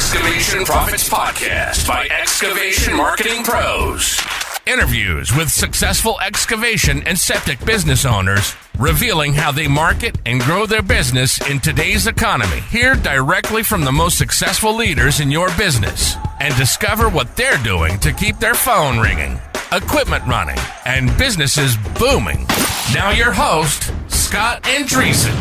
Excavation Profits Podcast by Excavation Marketing Pros. Interviews with successful excavation and septic business owners, revealing how they market and grow their business in today's economy. Hear directly from the most successful leaders in your business and discover what they're doing to keep their phone ringing, equipment running, and businesses booming. Now your host, Scott Andreessen.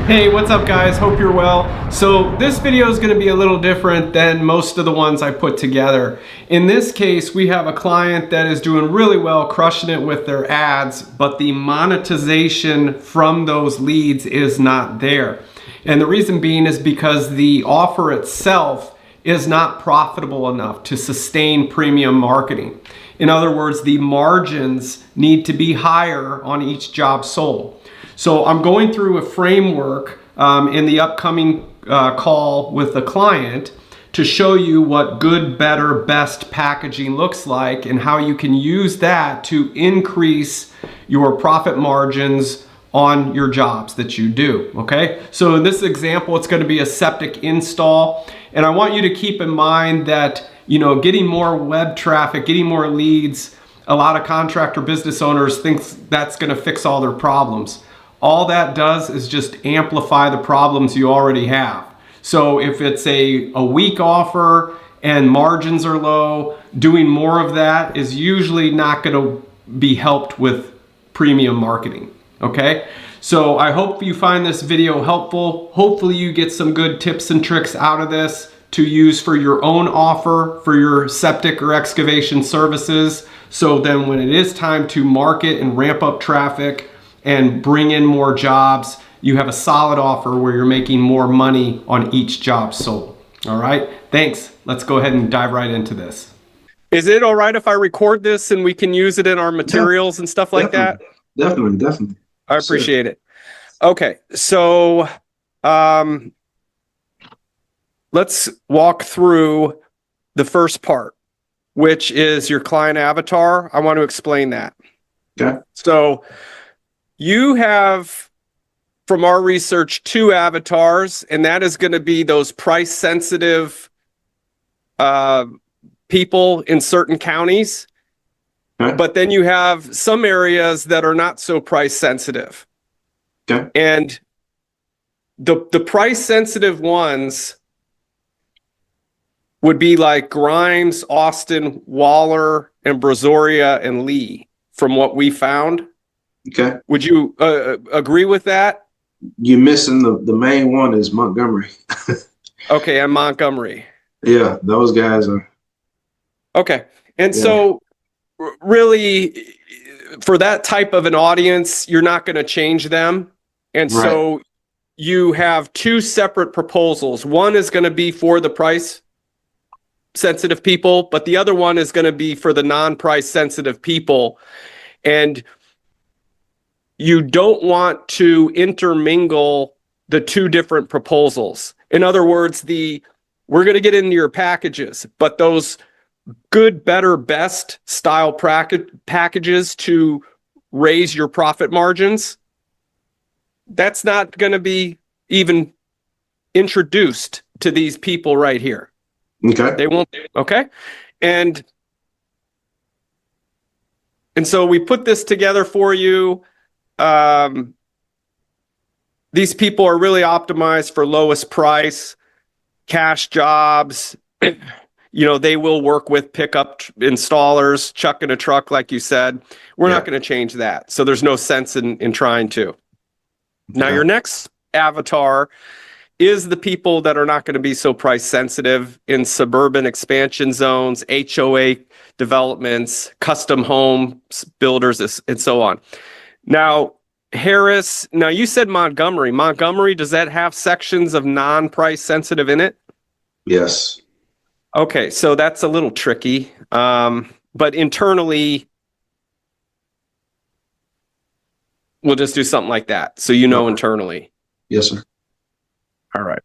Hey, what's up guys? Hope you're well. So this video is going to be a little different than most of the ones I put together. In this case, we have a client that is doing really well, crushing it with their ads, but the monetization from those leads is not there. And the reason being is because the offer itself is not profitable enough to sustain premium marketing. In other words, the margins need to be higher on each job sold. So I'm going through a framework in the upcoming call with the client to show you what good, better, best packaging looks like and how you can use that to increase your profit margins on your jobs that you do, okay? So in this example, it's gonna be a septic install. And I want you to keep in mind that, you know, getting more web traffic, getting more leads, a lot of contractor business owners think that's gonna fix all their problems. All that does is just amplify the problems you already have. So if it's a weak offer and margins are low, doing more of that is usually not gonna be helped with premium marketing, okay? So I hope you find this video helpful. Hopefully you get some good tips and tricks out of this to use for your own offer for your septic or excavation services. So then when it is time to market and ramp up traffic and bring in more jobs, you have a solid offer where you're making more money on each job sold. All right, thanks. Let's go ahead and dive right into this. Is it all right if I record this and we can use it in our materials and stuff like that? Definitely. I appreciate it. Okay, so let's walk through the first part, which is your client avatar. I want to explain that. Okay. So you have, from our research, 2 avatars, and that is going to be those price-sensitive people in certain counties. Okay. But then you have some areas that are not so price-sensitive. Okay. And the price-sensitive ones would be like Grimes, Austin, Waller, and Brazoria, and Lee, from what we found. Okay. Would you agree with that? You're missing the main one is Montgomery. Okay, and Montgomery. Yeah, those guys are. Okay. And Yeah. so really for that type of an audience, you're not going to change them. And so you have 2 separate proposals. One is going to be for the price sensitive people, but the other one is going to be for the non-price sensitive people. And you don't want to intermingle the 2 different proposals. In other words, we're going to get into your packages, but those good, better, best style packages to raise your profit margins, that's not going to be even introduced to these people right here. Okay. They won't. Okay. And so we put this together for you. These people are really optimized for lowest price, cash jobs. You know, they will work with pickup installers, chuck in a truck, like you said. We're not going to change that. So there's no sense in trying to. Now, your next avatar is the people that are not going to be so price sensitive in suburban expansion zones, HOA developments, custom home builders, and so on. Now, Harris, now you said Montgomery. Montgomery, does that have sections of non-price sensitive in it? Yes. Okay, so that's a little tricky. But internally, we'll just do something like that. So you know internally. Yes, sir. All right.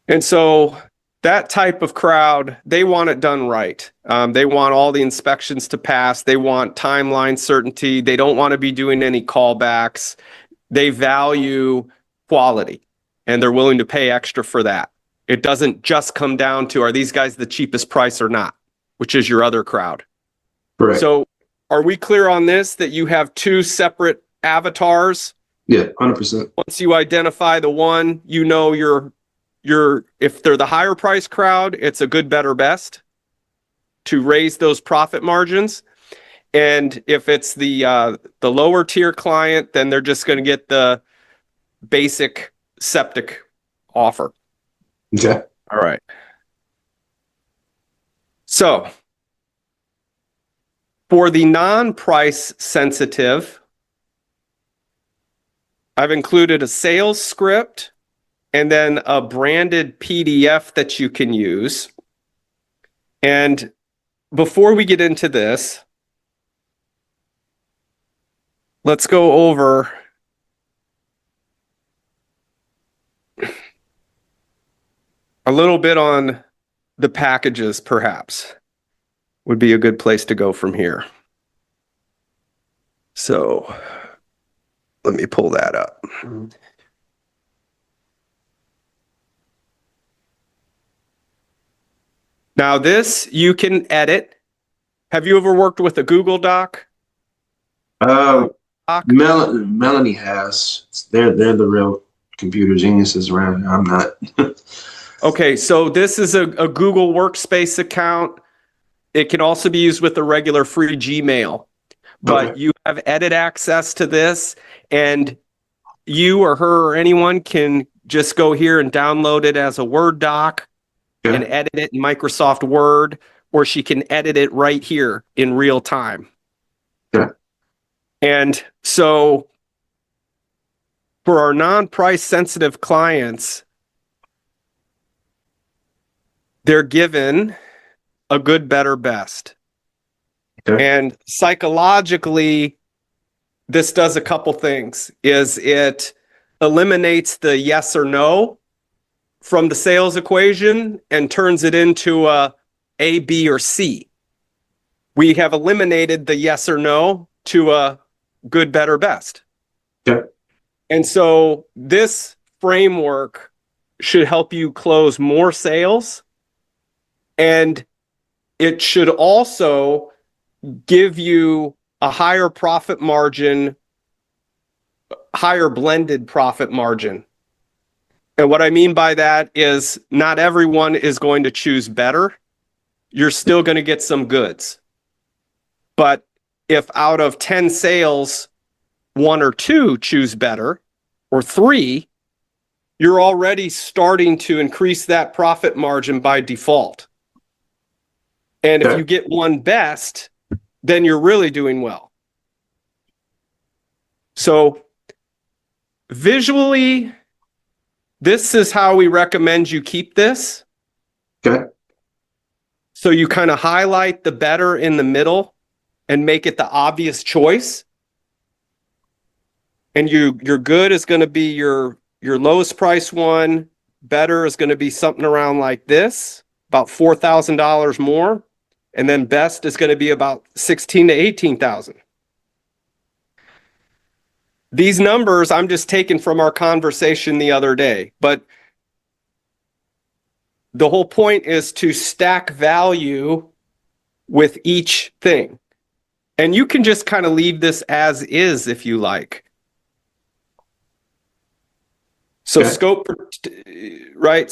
And so that type of crowd, they want it done right. They want all the inspections to pass. They want timeline certainty. They don't want to be doing any callbacks. they value quality and they're willing to pay extra for that. It doesn't just come down to, are these guys the cheapest price or not, which is your other crowd. Correct. So are we clear on this, that you have two separate avatars? Yeah, 100%. Once you identify the one, you know if they're the higher price crowd, it's a good, better, best to raise those profit margins. And if it's the lower tier client, then they're just going to get the basic septic offer. Okay. All right. So for the non-price sensitive, I've included a sales script and then a branded PDF that you can use. And before we get into this, let's go over a little bit on the packages, perhaps, would be a good place to go from here. So let me pull that up. Now this you can edit. Have you ever worked with a Google Doc? Melanie has. They're the real computer geniuses around here. I'm not. Okay, so this is a Google Workspace account. It can also be used with a regular free Gmail. But Okay. you have edit access to this, and you or her or anyone can just go here and download it as a Word doc and Okay. edit it in Microsoft Word, or she can edit it right here in real time. Okay. And so for our non-price sensitive clients, they're given a good, better, best. Okay. And psychologically, this does a couple things. It eliminates the yes or no from the sales equation and turns it into A, B, or C. We have eliminated the yes or no to a good, better, best. Okay. And so this framework should help you close more sales, and it should also give you a higher profit margin, higher blended profit margin. And what I mean by that is not everyone is going to choose better. You're still going to get some goods. But if out of 10 sales, 1 or 2 choose better, or 3, you're already starting to increase that profit margin by default. And if Okay. you get one best, then you're really doing well. So visually, this is how we recommend you keep this. Okay. So you kind of highlight the better in the middle and make it the obvious choice. And your good is going to be your lowest price one. Better is going to be something around like this, about $4,000 more. And then best is going to be about $16,000 to $18,000. These numbers I'm just taking from our conversation the other day, but the whole point is to stack value with each thing. And you can just kind of leave this as is if you like. So Okay. scope, right?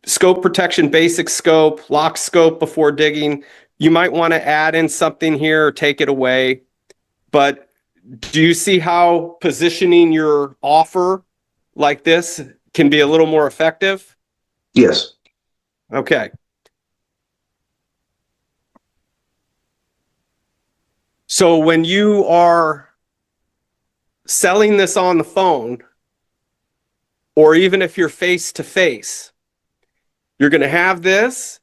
Scope protection, basic scope, lock scope before digging. You might want to add in something here or take it away. But do you see how positioning your offer like this can be a little more effective? Yes. Okay. So when you are selling this on the phone, or even if you're face to face, you're going to have this,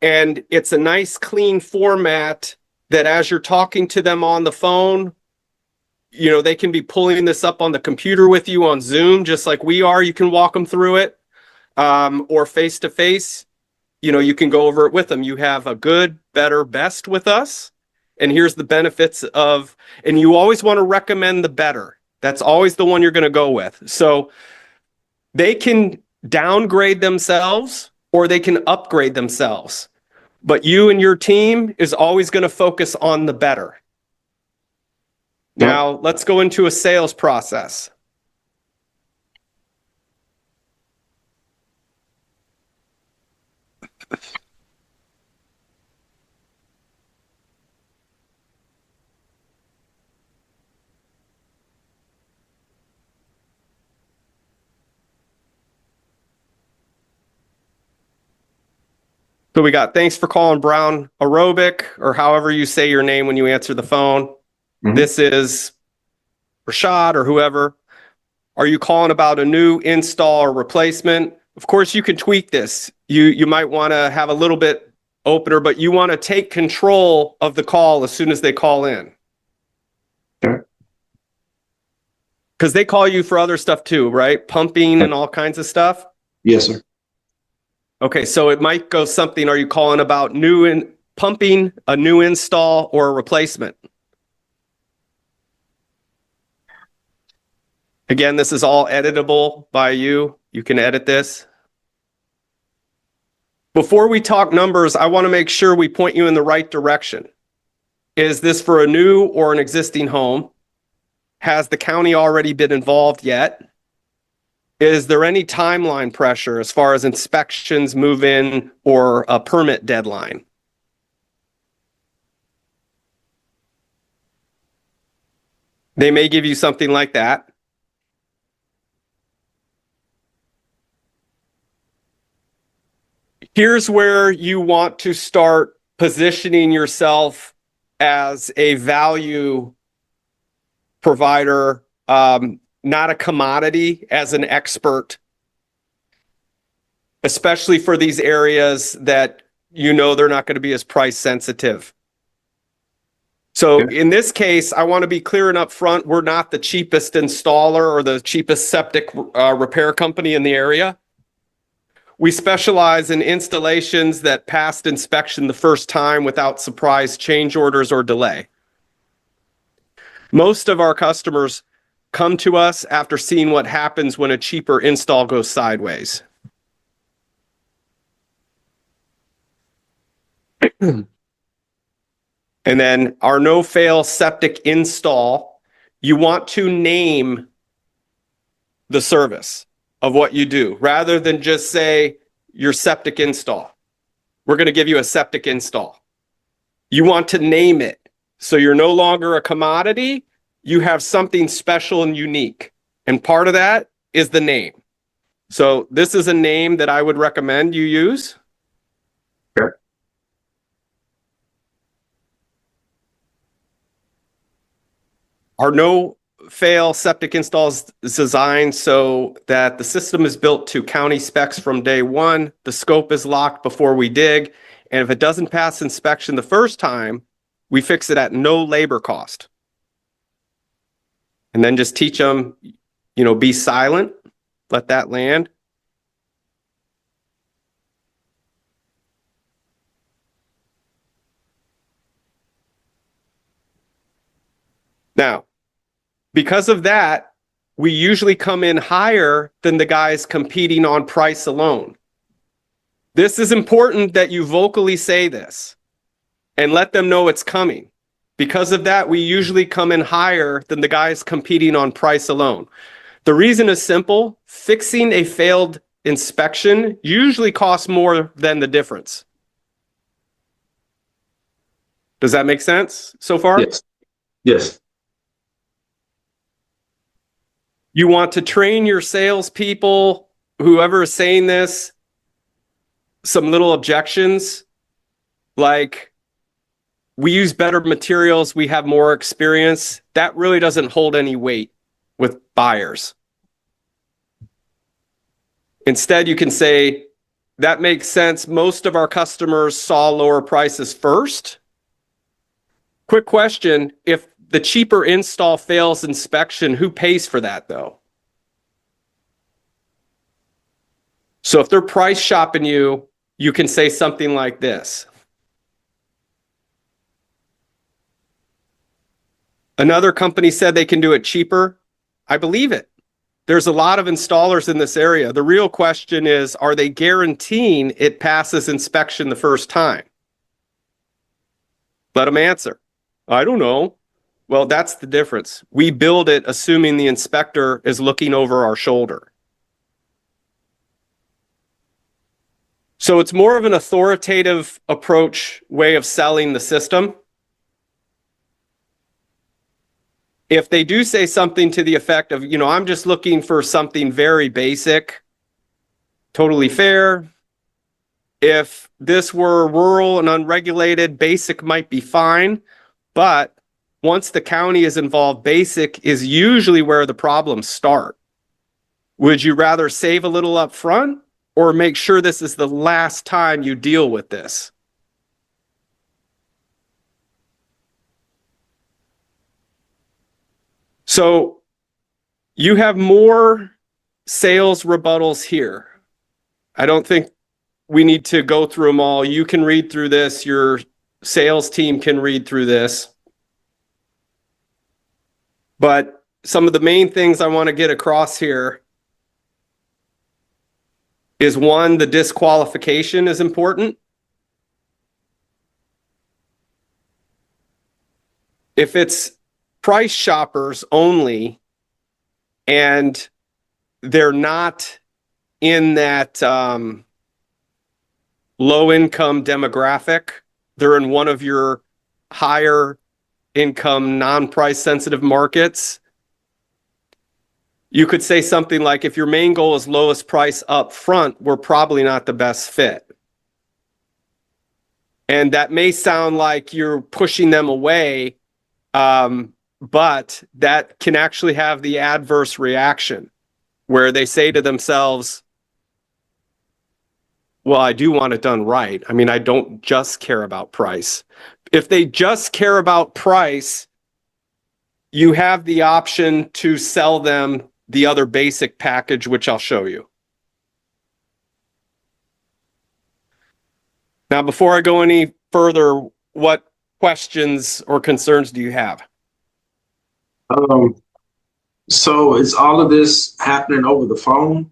and it's a nice clean format that as you're talking to them on the phone, you know, they can be pulling this up on the computer with you on Zoom, just like we are. You can walk them through it, or face to face, you know, you can go over it with them. You have a good, better, best with us. And here's the benefits of, and you always want to recommend the better. That's always the one you're going to go with. So they can downgrade themselves or they can upgrade themselves. But you and your team is always going to focus on the better. Now, let's go into a sales process. So we got, thanks for calling Brown Aerobic, or however you say your name when you answer the phone. Mhm. This is Rashad or whoever. Are you calling about a new install or replacement? Of course, you can tweak this. You might want to have a little bit opener, but you want to take control of the call as soon as they call in. Okay. Because they call you for other stuff too, right? Pumping and all kinds of stuff. Yes, sir. Okay, so it might go something, are you calling about pumping, a new install, or a replacement? Again, this is all editable by you. You can edit this. Before we talk numbers, I want to make sure we point you in the right direction. Is this for a new or an existing home? Has the county already been involved yet? Is there any timeline pressure as far as inspections, move-in, or a permit deadline? They may give you something like that. Here's where you want to start positioning yourself as a value provider, not a commodity, as an expert, especially for these areas that you know they're not going to be as price sensitive. So in this case, I want to be clear and upfront, we're not the cheapest installer or the cheapest septic repair company in the area. We specialize in installations that passed inspection the first time without surprise change orders or delay. Most of our customers come to us after seeing what happens when a cheaper install goes sideways. And then our no-fail septic install, you want to name the service of what you do rather than just say your septic install. We're going to give you a septic install. You want to name it. So you're no longer a commodity. You have something special and unique. And part of that is the name. So this is a name that I would recommend you use. Okay. Our no-fail septic installs is designed so that the system is built to county specs from day one. The scope is locked before we dig. And if it doesn't pass inspection the first time, we fix it at no labor cost. And then just teach them, be silent, let that land. Now, because of that, we usually come in higher than the guys competing on price alone. This is important that you vocally say this and let them know it's coming. Because of that, we usually come in higher than the guys competing on price alone. The reason is simple. Fixing a failed inspection usually costs more than the difference. Does that make sense so far? Yes. Yes. You want to train your salespeople, whoever is saying this, some little objections like, we use better materials, we have more experience. That really doesn't hold any weight with buyers. Instead, you can say, that makes sense. Most of our customers saw lower prices first. Quick question, if the cheaper install fails inspection, who pays for that though? So if they're price shopping you, you can say something like this. Another company said they can do it cheaper. I believe it. There's a lot of installers in this area. The real question is, are they guaranteeing it passes inspection the first time? Let them answer. I don't know. Well, that's the difference. We build it assuming the inspector is looking over our shoulder. So it's more of an authoritative approach way of selling the system. If they do say something to the effect of, I'm just looking for something very basic, totally fair. If this were rural and unregulated, basic might be fine. But once the county is involved, basic is usually where the problems start. Would you rather save a little up front or make sure this is the last time you deal with this? So you have more sales rebuttals here. I don't think we need to go through them all. You can read through this. Your sales team can read through this. But some of the main things I want to get across here is, one, the disqualification is important. If it's price shoppers only and they're not in that low income demographic, they're in one of your higher income non-price sensitive markets, you could say something like, if your main goal is lowest price up front, we're probably not the best fit. And that may sound like you're pushing them away, but that can actually have the adverse reaction where they say to themselves, well, I do want it done right. I mean, I don't just care about price. If they just care about price, you have the option to sell them the other basic package, which I'll show you. Now, before I go any further, what questions or concerns do you have? So is all of this happening over the phone,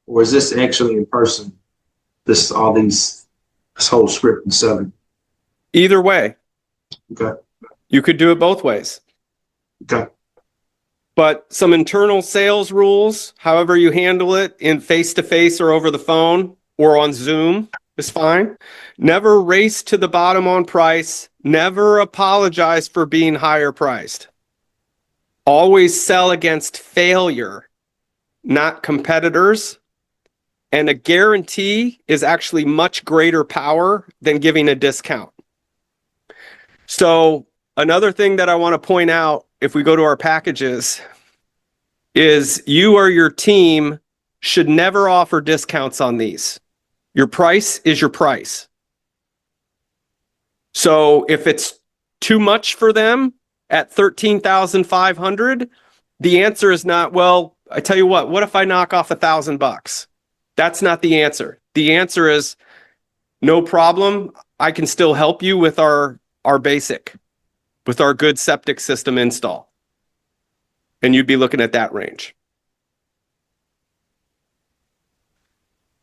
or is this actually in person? This whole script and selling? Either way. Okay. You could do it both ways. Okay. But some internal sales rules, however you handle it, in face-to-face or over the phone or on Zoom, is fine. Never race to the bottom on price. Never apologize for being higher priced. Always sell against failure, not competitors. And a guarantee is actually much greater power than giving a discount. So another thing that I want to point out, if we go to our packages, is you or your team should never offer discounts on these. Your price is your price. So if it's too much for them at $13,500, the answer is not, well, I tell you what if I knock off $1,000? That's not the answer. The answer is, no problem. I can still help you with our basic, with our good septic system install. And you'd be looking at that range.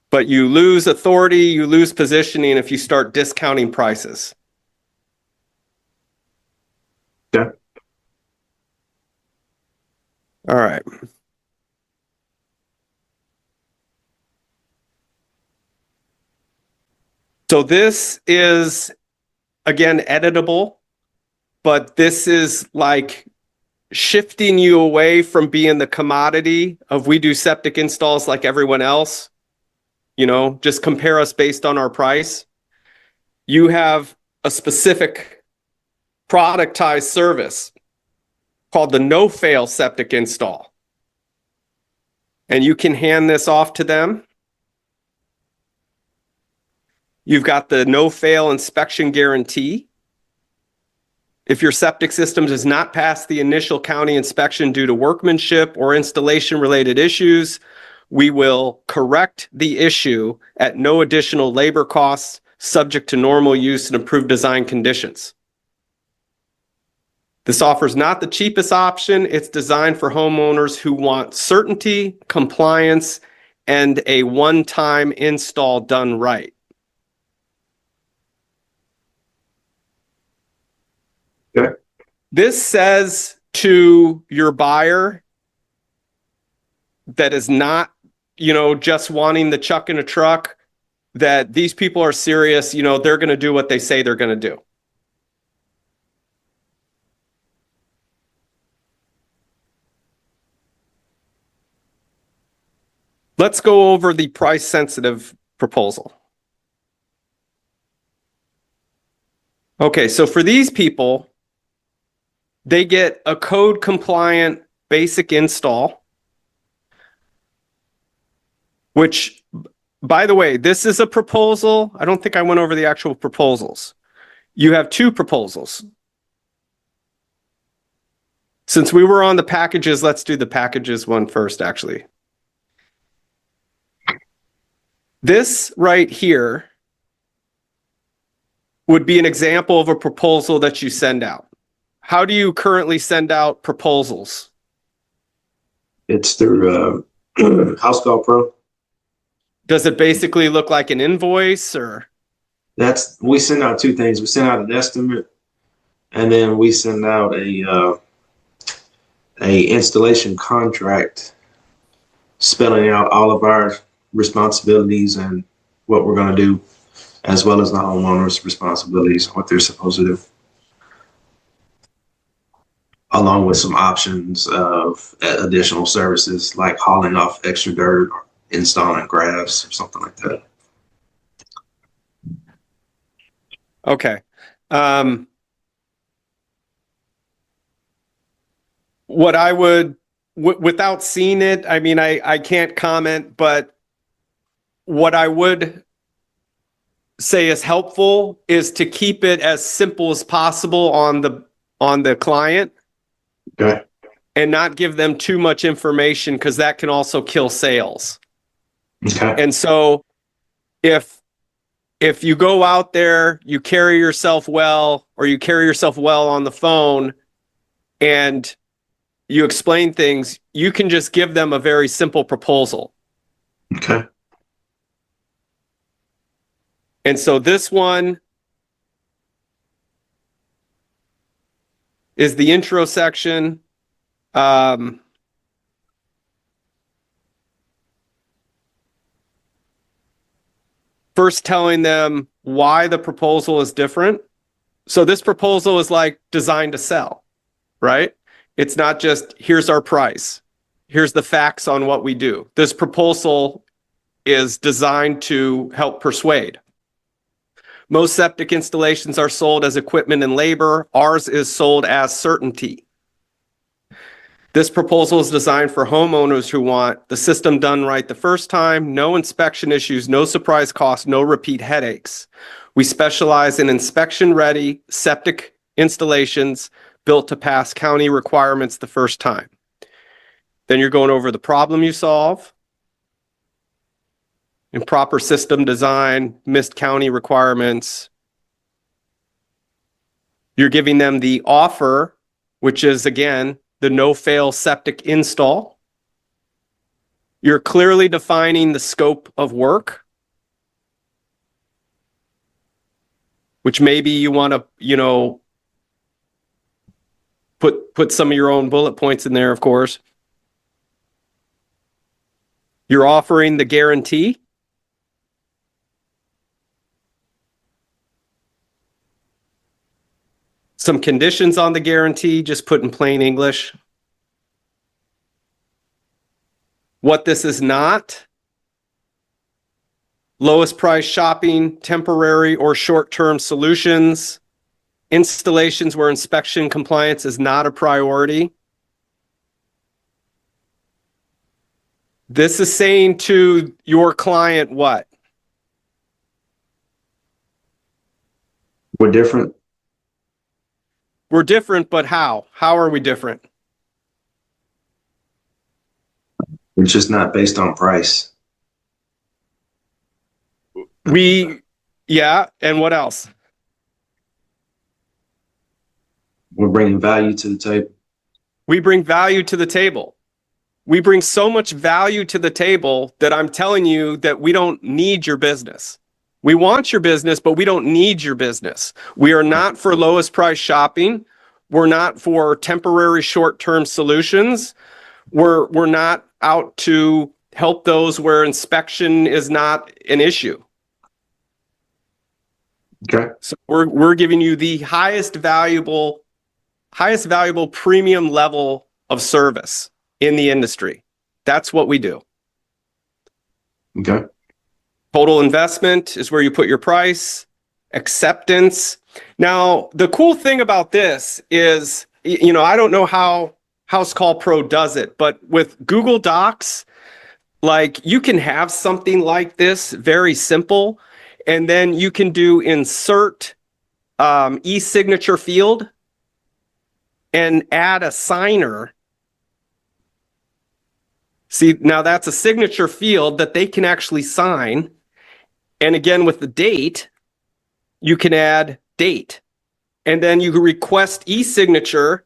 But you lose authority, you lose positioning if you start discounting prices. Yeah. All right. So this is, again, editable, but this is like shifting you away from being the commodity of we do septic installs like everyone else. Just compare us based on our price. You have a specific productized service called the no-fail septic install. And you can hand this off to them. You've got the no-fail inspection guarantee. If your septic system does not pass the initial county inspection due to workmanship or installation-related issues, we will correct the issue at no additional labor costs, subject to normal use and approved design conditions. This offer is not the cheapest option. It's designed for homeowners who want certainty, compliance, and a one-time install done right. Okay. This says to your buyer that is not, just wanting the chuck in a truck, that these people are serious, they're going to do what they say they're going to do. Let's go over the price-sensitive proposal. Okay, so for these people, they get a code-compliant basic install, which, by the way, this is a proposal. I don't think I went over the actual proposals. You have two proposals. Since we were on the packages, let's do the packages one first, actually. This right here would be an example of a proposal that you send out. How do you currently send out proposals? It's through House Call Pro. Does it basically look like an invoice, or? We send out two things. We send out an estimate, and then we send out a installation contract spelling out all of our responsibilities and what we're going to do, as well as the homeowner's responsibilities, what they're supposed to do, along with some options of additional services like hauling off extra dirt or installing grass or something like that. Okay. What I would, without seeing it, I mean, I can't comment, but what I would say is helpful is to keep it as simple as possible on the client. Okay. And not give them too much information, because that can also kill sales. Okay. And so if you go out there, you carry yourself well, or you carry yourself well on the phone, and you explain things, you can just give them a very simple proposal. Okay. And so this one is the intro section. First telling them why the proposal is different. So this proposal is like designed to sell, right? It's not just, here's our price, here's the facts on what we do. This proposal is designed to help persuade. Most septic installations are sold as equipment and labor. Ours is sold as certainty. This proposal is designed for homeowners who want the system done right the first time, no inspection issues, no surprise costs, no repeat headaches. We specialize in inspection-ready septic installations built to pass county requirements the first time. Then you're going over the problem you solve, improper system design, missed county requirements. You're giving them the offer, which is, again, the no-fail septic install. You're clearly defining the scope of work, which maybe you want to, put some of your own bullet points in there, of course. You're offering the guarantee. Some conditions on the guarantee, just put in plain English. What this is not: lowest price shopping, temporary or short-term solutions, installations where inspection compliance is not a priority. This is saying to your client what? We're different. We're different, but how? How are we different? It's just not based on price. Yeah, and what else? We're bringing value to the table. We bring value to the table. We bring so much value to the table that I'm telling you that we don't need your business. We want your business, but we don't need your business. We are not for lowest price shopping. We're not for temporary short-term solutions. We're not out to help those where inspection is not an issue. Okay. So we're giving you the highest valuable premium level of service in the industry. That's what we do. Okay. Total investment is where you put your price. Acceptance. Now, the cool thing about this is, I don't know how House Call Pro does it, but with Google Docs, like you can have something like this very simple, and then you can do insert e-signature field and add a signer. See, now that's a signature field that they can actually sign. And again, with the date, you can add date. And then you can request e-signature,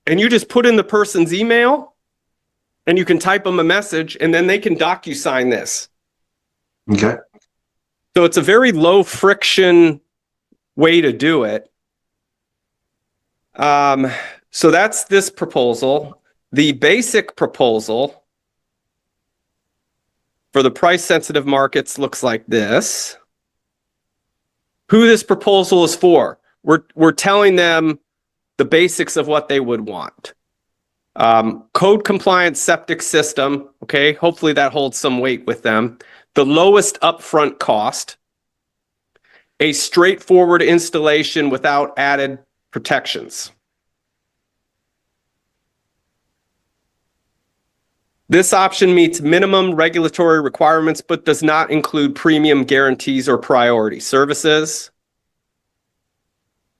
and you just put in the person's email, and you can type them a message, and then they can DocuSign this. Okay. So it's a very low friction way to do it. So that's this proposal. The basic proposal for the price sensitive markets looks like this. Who this proposal is for, we're telling them the basics of what they would want. Code compliant septic system, okay, hopefully that holds some weight with them. The lowest upfront cost, a straightforward installation without added protections. This option meets minimum regulatory requirements, but does not include premium guarantees or priority services.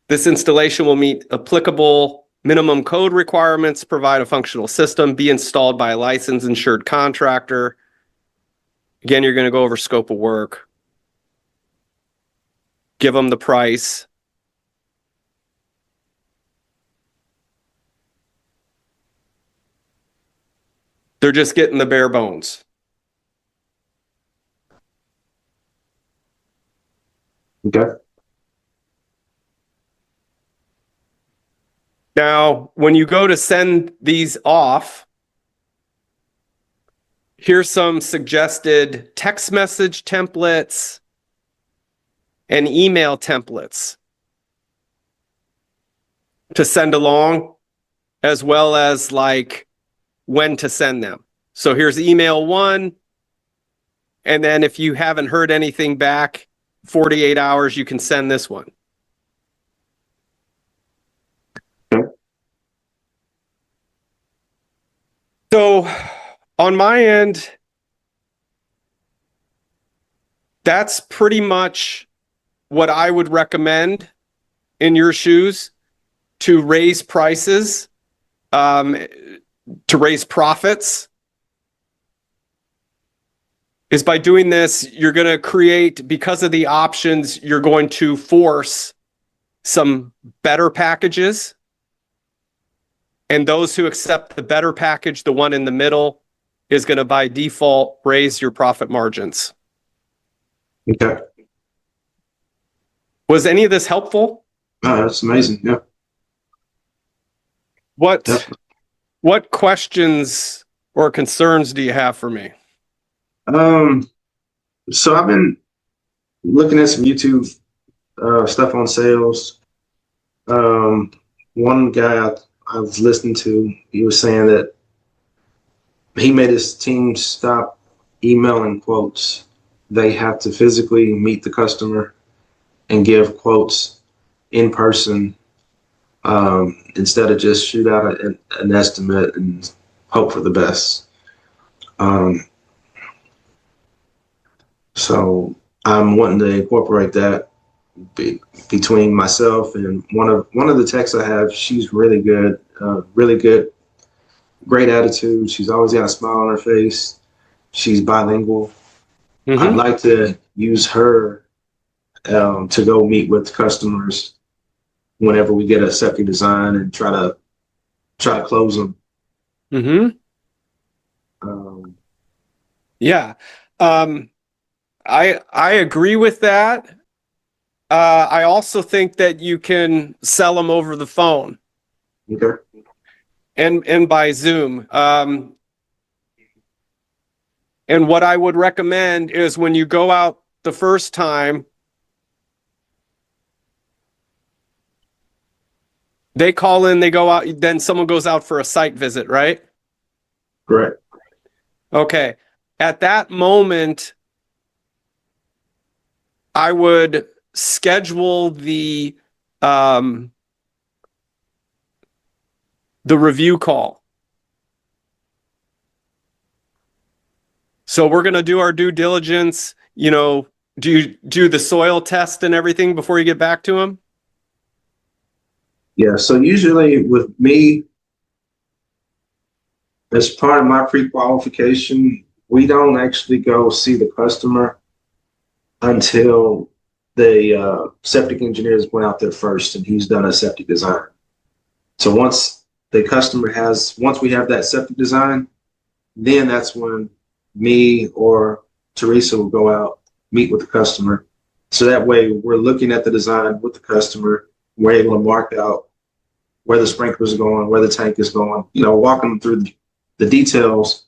This installation will meet applicable minimum code requirements, provide a functional system, be installed by a licensed insured contractor. Again, you're going to go over scope of work. Give them the price. They're just getting the bare bones. Okay. Now, when you go to send these off, here's some suggested text message templates and email templates to send along, as well as like when to send them. So here's email 1. And then if you haven't heard anything back, 48 hours, you can send this one. Okay. So on my end, that's pretty much what I would recommend in your shoes to raise prices, to raise profits, is by doing this, you're going to create, because of the options, you're going to force some better packages. And those who accept the better package, the one in the middle, is going to by default raise your profit margins. Okay. Was any of this helpful? Oh, that's amazing. Yeah. Definitely. What questions or concerns do you have for me? So I've been looking at some YouTube stuff on sales. One guy I was listening to, he was saying that he made his team stop emailing quotes. They have to physically meet the customer and give quotes in person, instead of just shoot out an estimate and hope for the best. So I'm wanting to incorporate that between myself and one of the techs I have. She's really good, great attitude. She's always got a smile on her face. She's bilingual. Mm-hmm. I'd like to use her to go meet with customers whenever we get a septic design and try to close them. Mm-hmm. Yeah. I agree with that. I also think that you can sell them over the phone. Okay. And by Zoom. And what I would recommend is when you go out the first time, they call in, they go out, then someone goes out for a site visit, right? Correct. Okay. At that moment, I would schedule the review call. So we're going to do our due diligence. You know, do you do the soil test and everything before you get back to them? Yeah. So usually with me, as part of my pre-qualification, we don't actually go see the customer until the septic engineers went out there first and he's done a septic design. So once we have that septic design, then that's when me or Teresa will go out, meet with the customer. So that way we're looking at the design with the customer. We're able to mark out where the sprinklers are going, where the tank is going, walking them through the details.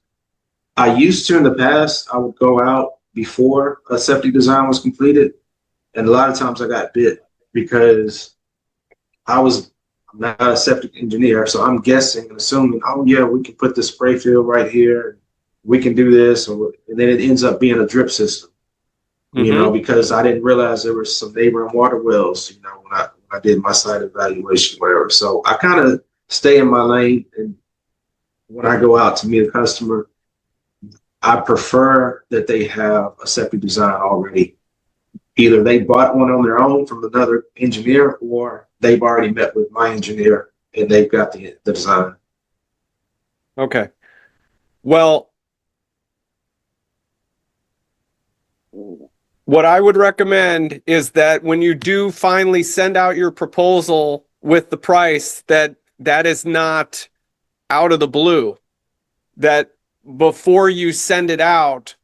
I used to in the past, I would go out before a septic design was completed. And a lot of times I got bit because I'm not a septic engineer. So I'm guessing and assuming, oh yeah, we can put the spray field right here. We can do this. And then it ends up being a drip system, because I didn't realize there were some neighboring water wells, when I did my site evaluation, whatever. So I kind of stay in my lane. And when I go out to meet a customer, I prefer that they have a septic design already. Either they bought one on their own from another engineer, or they've already met with my engineer and they've got the design. Okay. Well, what I would recommend is that when you do finally send out your proposal with the price, that is not out of the blue. That before you send it out,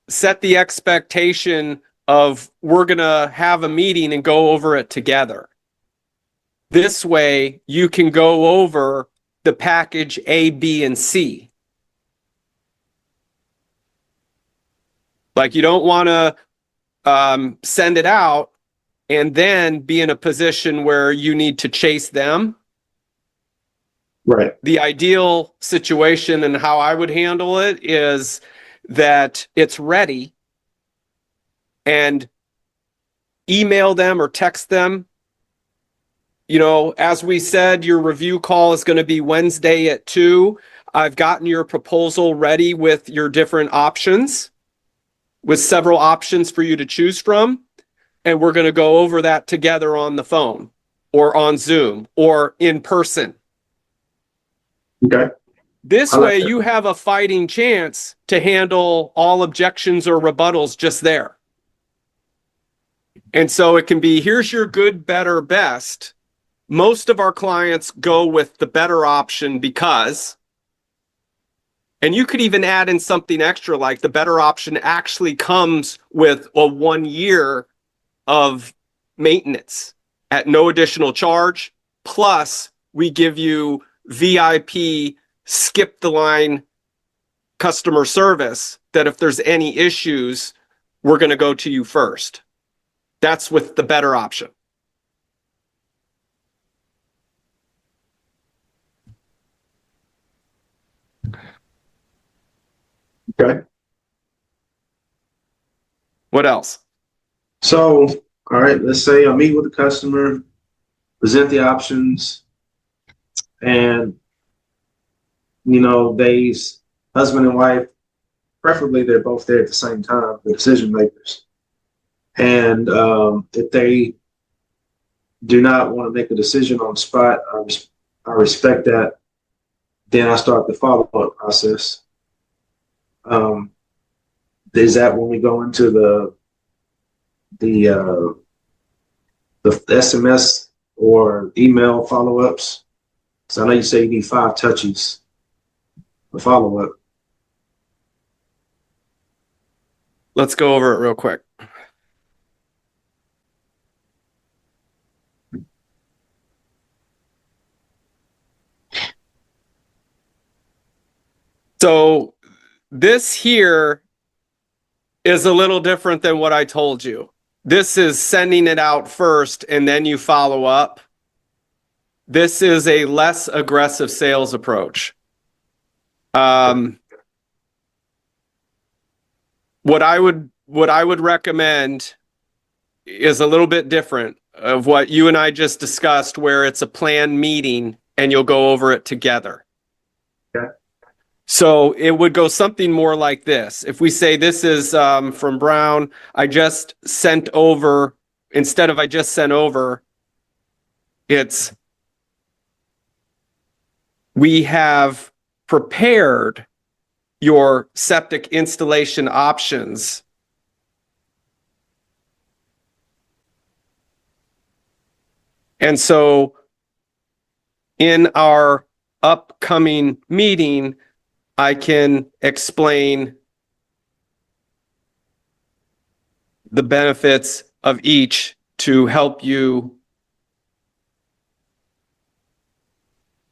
set the expectation of we're going to have a meeting and go over it together. This way you can go over the package A, B, and C. Like you don't want to send it out and then be in a position where you need to chase them. Right. The ideal situation and how I would handle it is that it's ready and email them or text them. As we said, your review call is going to be Wednesday at 2:00. I've gotten your proposal ready with your different options, with several options for you to choose from. And we're going to go over that together on the phone or on Zoom or in person. Okay. This way you have a fighting chance to handle all objections or rebuttals just there. And so it can be, here's your good, better, best. Most of our clients go with the better option because, and you could even add in something extra, like the better option actually comes with a 1 year of maintenance at no additional charge. Plus we give you VIP skip the line customer service that if there's any issues, we're going to go to you first. That's with the better option. Okay. What else? So, all right, let's say I meet with the customer, present the options, and they, husband and wife, preferably they're both there at the same time, the decision makers. And if they do not want to make a decision on the spot, I respect that. Then I start the follow-up process. Is that when we go into the SMS or email follow-ups? So I know you say you need 5 touches for follow-up. Let's go over it real quick. So this here is a little different than what I told you. This is sending it out first and then you follow up. This is a less aggressive sales approach. What I would recommend is a little bit different of what you and I just discussed, where it's a planned meeting and you'll go over it together. Okay. So it would go something more like this. If we say this is from Brown, I just sent over, instead of I just sent over, it's we have prepared your septic installation options. And so in our upcoming meeting, I can explain the benefits of each to help you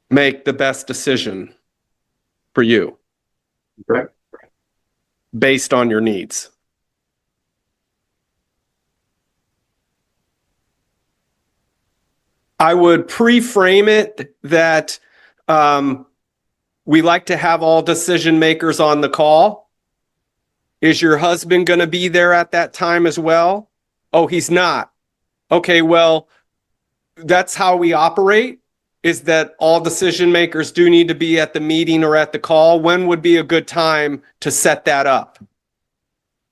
make the best decision for you. Okay. Based on your needs. I would pre-frame it that we like to have all decision makers on the call. Is your husband going to be there at that time as well? Oh, he's not. Okay, well, that's how we operate, is that all decision makers do need to be at the meeting or at the call. When would be a good time to set that up?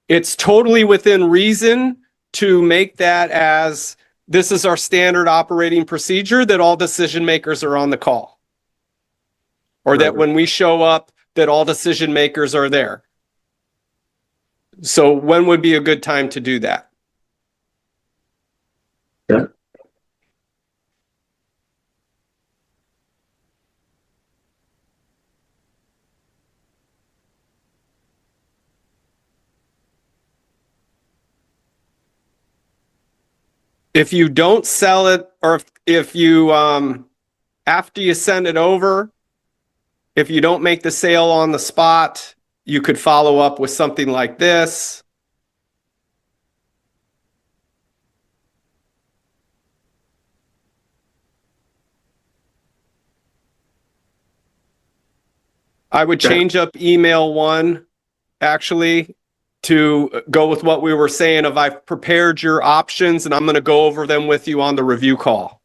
It's totally within reason to make that as this is our standard operating procedure, that all decision makers are on the call. Or that when we show up, that all decision makers are there. So when would be a good time to do that? Yeah. If you don't sell it, or if you, after you send it over, if you don't make the sale on the spot, you could follow up with something like this. I would change up email 1, actually, to go with what we were saying of I've prepared your options and I'm going to go over them with you on the review call.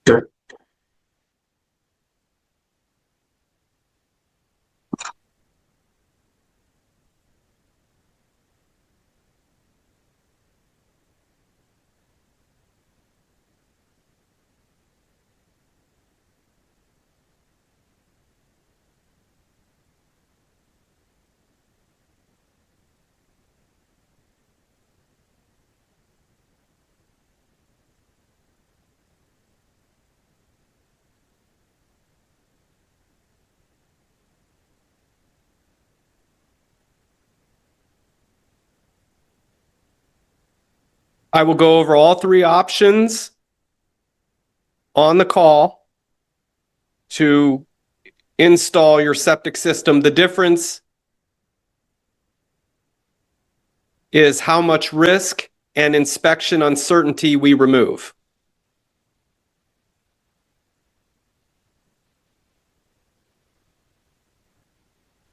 Okay. I will go over all 3 options on the call to install your septic system. The difference is how much risk and inspection uncertainty we remove.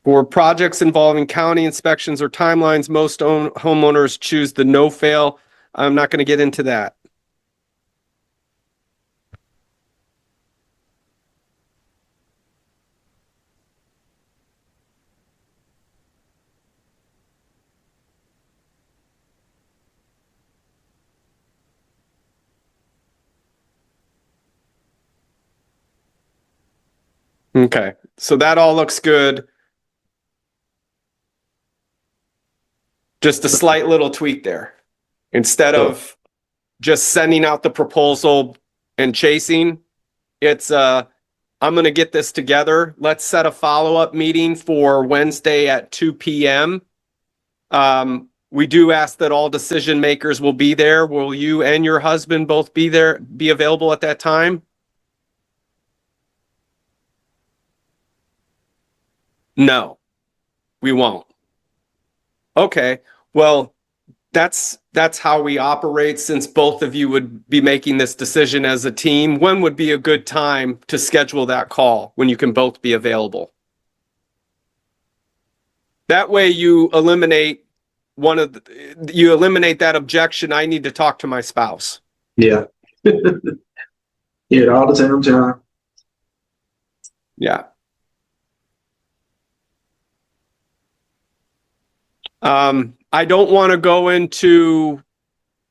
For projects involving county inspections or timelines, most homeowners choose the no-fail. I'm not going to get into that. Okay, so that all looks good. Just a slight little tweak there. Instead of just sending out the proposal and chasing. It's I'm going to get this together. Let's set a follow-up meeting for Wednesday at 2 p.m. We do ask that all decision makers will be there. Will you and your husband both be available at that time? No, we won't. Okay, well, that's how we operate, since both of you would be making this decision as a team. When would be a good time to schedule that call when you can both be available? That way you eliminate that objection. I need to talk to my spouse. Yeah. Yeah, all the time, John. Yeah. I don't want to go into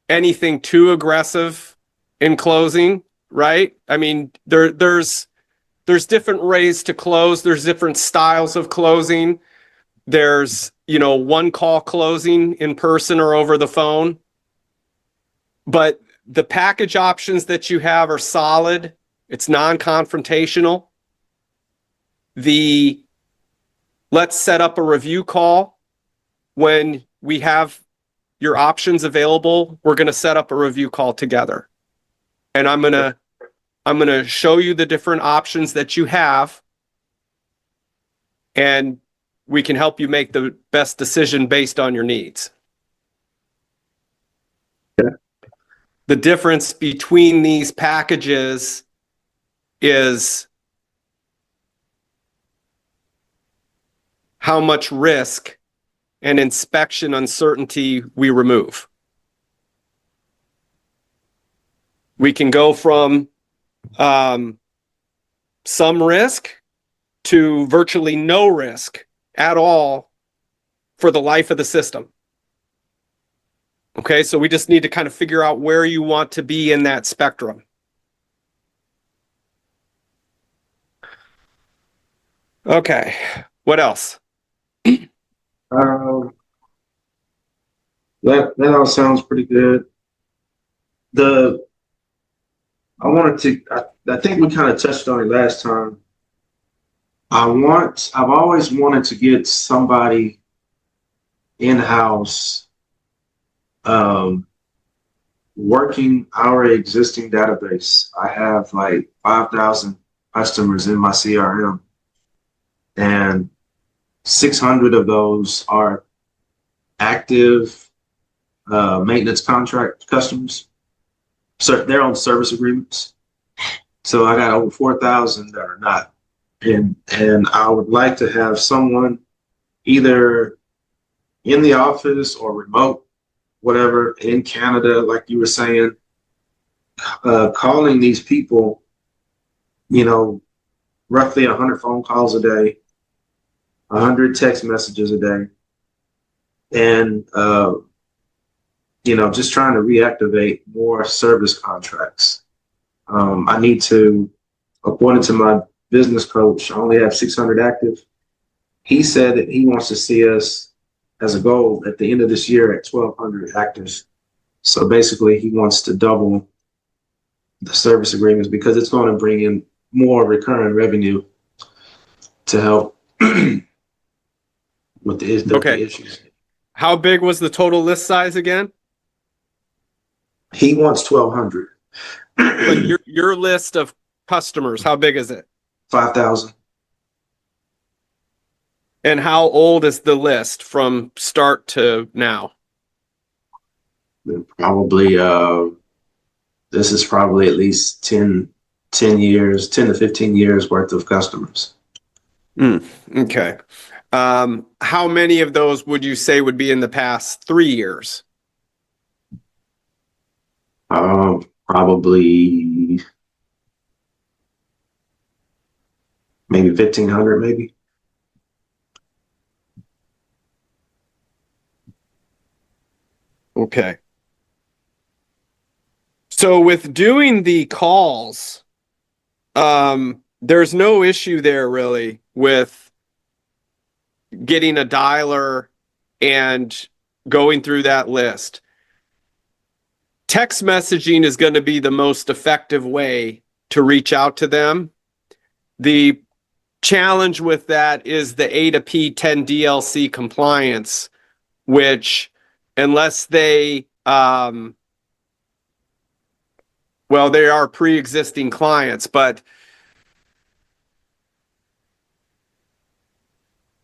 anything too aggressive in closing, right? I mean, there's different ways to close. There's different styles of closing. There's, one call closing in person or over the phone. But the package options that you have are solid. It's non-confrontational. Let's set up a review call. When we have your options available, we're going to set up a review call together. And I'm going to show you the different options that you have, and we can help you make the best decision based on your needs. Okay. The difference between these packages is how much risk and inspection uncertainty we remove. We can go from some risk to virtually no risk at all for the life of the system. Okay, so we just need to kind of figure out where you want to be in that spectrum. Okay, what else? That all sounds pretty good. I think we kind of touched on it last time. I've always wanted to get somebody in-house working our existing database. I have like 5,000 customers in my CRM, and 600 of those are active maintenance contract customers. So they're on service agreements. So I got over 4,000 that are not. And I would like to have someone either in the office or remote, whatever, in Canada, like you were saying, calling these people, roughly 100 phone calls a day, 100 text messages a day, and just trying to reactivate more service contracts. I need to, according to my business coach, I only have 600 active. He said that he wants to see us as a goal at the end of this year at 1,200 actives. So basically, he wants to double the service agreements because it's going to bring in more recurring revenue to help with the issues. How big was the total list size again? He wants 1,200. But your list of customers, how big is it? 5,000. And how old is the list from start to now? Probably, this is probably at least 10 years, 10 to 15 years worth of customers. Okay. How many of those would you say would be in the past 3 years? Probably maybe 1,500, maybe. Okay. So with doing the calls, there's no issue there really with getting a dialer and going through that list. text messaging is going to be the most effective way to reach out to them. The challenge with that is the A to P 10 DLC compliance, which unless they, well, they are pre-existing clients, but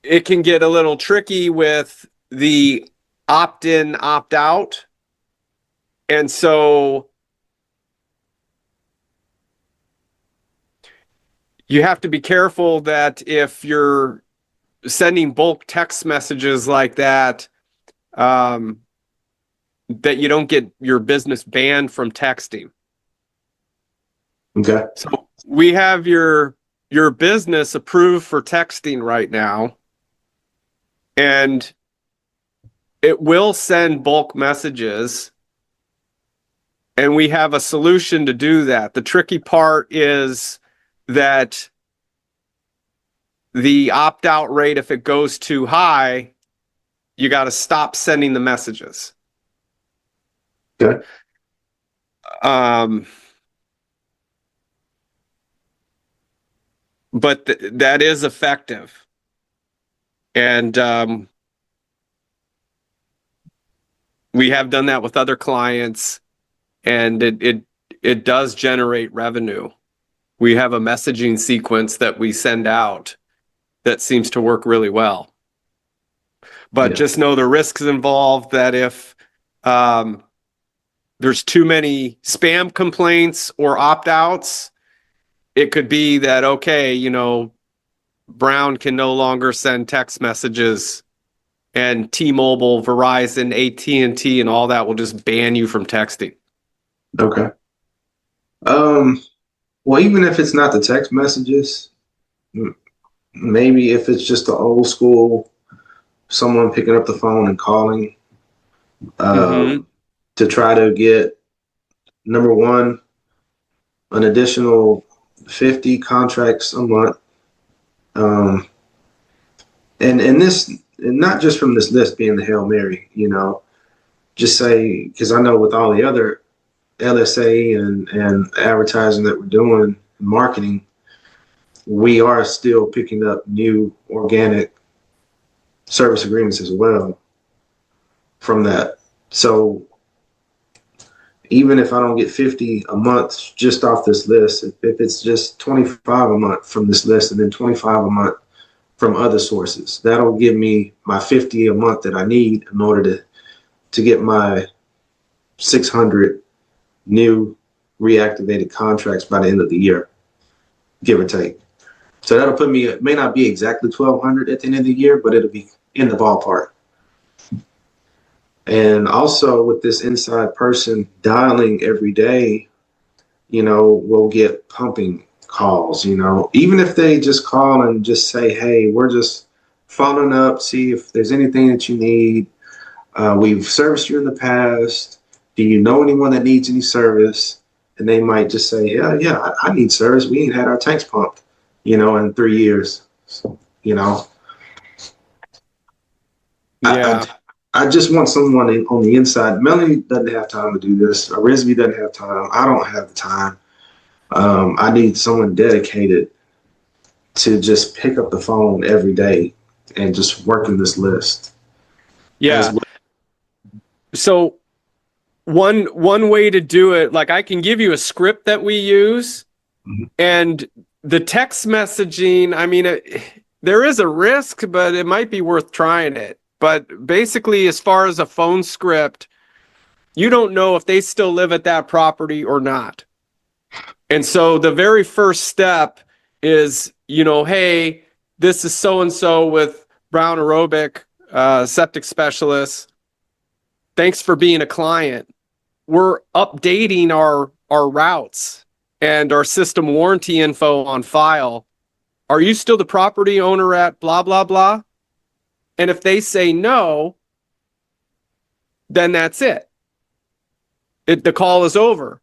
it can get a little tricky with the opt-in, opt-out. And so you have to be careful that if you're sending bulk text messages like that, that you don't get your business banned from texting. Okay. So we have your business approved for texting right now, and it will send bulk messages, and we have a solution to do that. The tricky part is that the opt-out rate, if it goes too high, you got to stop sending the messages. Okay. But that is effective. And we have done that with other clients, and it does generate revenue. We have a messaging sequence that we send out that seems to work really well. But just know the risks involved, that if there's too many spam complaints or opt-outs, it could be that, okay, you know, Brown can no longer send text messages, and T-Mobile, Verizon, AT&T, and all that will just ban you from texting. Okay. Well, even if it's not the text messages, maybe if it's just the old school, someone picking up the phone and calling, to try to get, number one, an additional 50 contracts a month. And this, and not just from this list being the Hail Mary, you know, just say, because I know with all the other LSA and advertising that we're doing, marketing, we are still picking up new organic service agreements as well from that. So even if I don't get 50 a month just off this list, if it's just 25 a month from this list and then 25 a month from other sources, that'll give me my 50 a month that I need in order to get my 600 new reactivated contracts by the end of the year, give or take. So that'll put me, it may not be exactly 1,200 at the end of the year, but it'll be in the ballpark. And also with this inside person dialing every day, you know, we'll get pumping calls, you know, even if they just call and just say, hey, we're just following up, see if there's anything that you need. We've serviced you in the past. Do you know anyone that needs any service? And they might just say, yeah, I need service. We ain't had our tanks pumped, you know, in 3 years, you know. Yeah. I just want someone on the inside. Melanie doesn't have time to do this. Risby doesn't have time. I don't have the time. I need someone dedicated to just pick up the phone every day and just work in this list. Yeah. So one way to do it, like I can give you a script that we use, and the text messaging, I mean, there is a risk, but it might be worth trying it. But basically, as far as a phone script, you don't know if they still live at that property or not. And so the very first step is, you know, hey, this is so-and-so with Brown Aerobic, septic specialist. Thanks for being a client. We're updating our routes and our system warranty info on file. Are you still the property owner at blah, blah, blah? And if they say no, then that's it. The call is over.